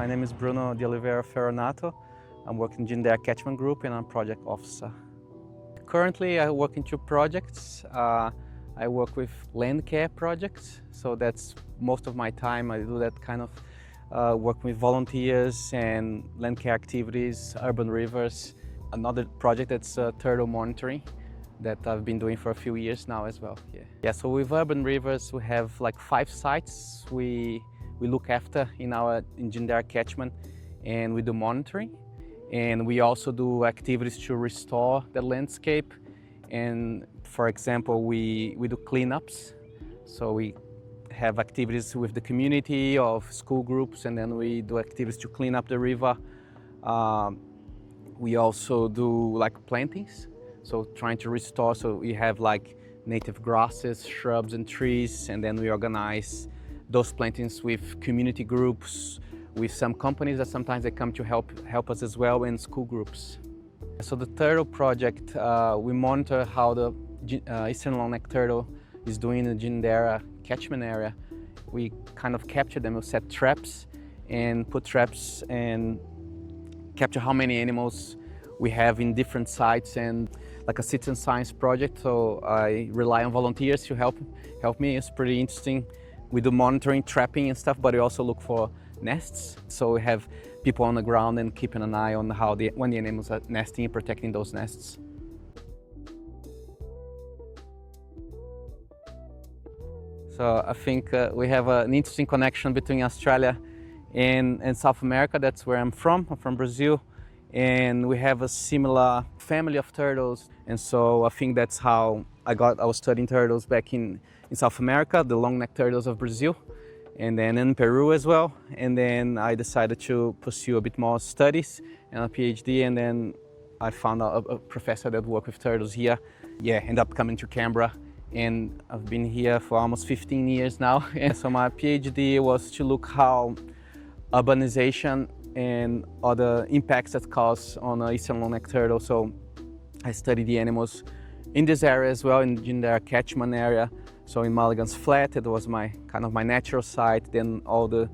My name is Bruno de Oliveira Ferronato. I'm working in Ginninderra Catchment Group and I'm project officer. Currently I work in two projects. I work with land care projects, so that's most of my time. I do that kind of work with volunteers and land care activities, urban rivers. Another project that's turtle monitoring that I've been doing for a few years now as well. Yeah, so with urban rivers we have like 5 sites we look after in Ginninderra catchment, and we do monitoring. And we also do activities to restore the landscape. And for example, we do cleanups. So we have activities with the community of school groups, and then we do activities to clean up the river. We also do like plantings, so trying to restore. So we have like native grasses, shrubs and trees, and then we organize those plantings with community groups, with some companies that sometimes they come to help us as well, and school groups. So the turtle project, we monitor how the eastern long-necked turtle is doing in the Ginninderra catchment area. We kind of capture them, we set traps and put traps and capture how many animals we have in different sites, and like a citizen science project. So I rely on volunteers to help me. It's pretty interesting. We do monitoring, trapping and stuff, but we also look for nests. So we have people on the ground and keeping an eye on when the animals are nesting and protecting those nests. So I think we have an interesting connection between Australia and South America. That's where I'm from Brazil. And we have a similar family of turtles. And so I think that's how I was studying turtles back in South America, the long-necked turtles of Brazil, and then in Peru as well. And then I decided to pursue a bit more studies and a PhD, and then I found out a professor that worked with turtles here. Yeah, ended up coming to Canberra, and I've been here for almost 15 years now. And so my PhD was to look how urbanization and other impacts that cause on an eastern long-necked turtle. So I studied the animals in this area as well, in Ginninderra catchment area. So in Mulligan's Flat, it was my natural site. Then all the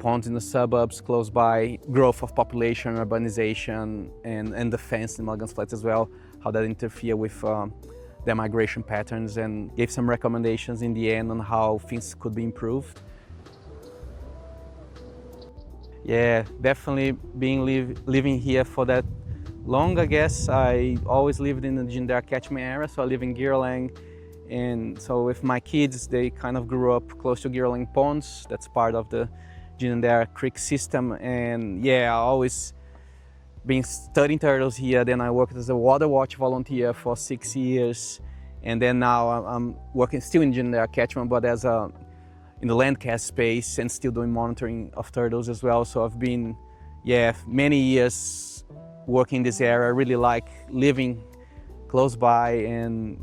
ponds in the suburbs close by, growth of population, urbanization, and the fence in Mulligan's Flat as well, how that interfere with their migration patterns, and gave some recommendations in the end on how things could be improved. Yeah, definitely living here for that long, I guess. I always lived in the Ginninderra catchment area, so I live in Girlang. And so with my kids, they kind of grew up close to Girlang Ponds. That's part of the Ginninderra Creek system. And yeah, I always been studying turtles here. Then I worked as a water watch volunteer for 6 years. And then now I'm working still in Ginninderra catchment, but in the land care space, and still doing monitoring of turtles as well. So I've been, many years working in this area. I really like living close by, and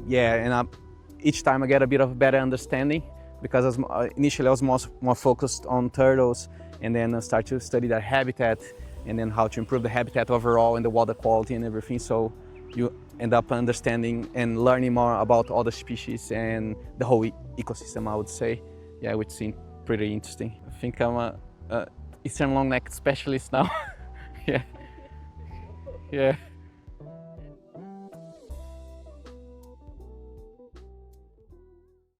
each time I get a bit of a better understanding, because initially I was more focused on turtles, and then I started to study their habitat, and then how to improve the habitat overall and the water quality and everything. So you end up understanding and learning more about other species and the whole ecosystem, I would say. Yeah, which seemed pretty interesting. I think I'm a eastern long-necked specialist now. Yeah.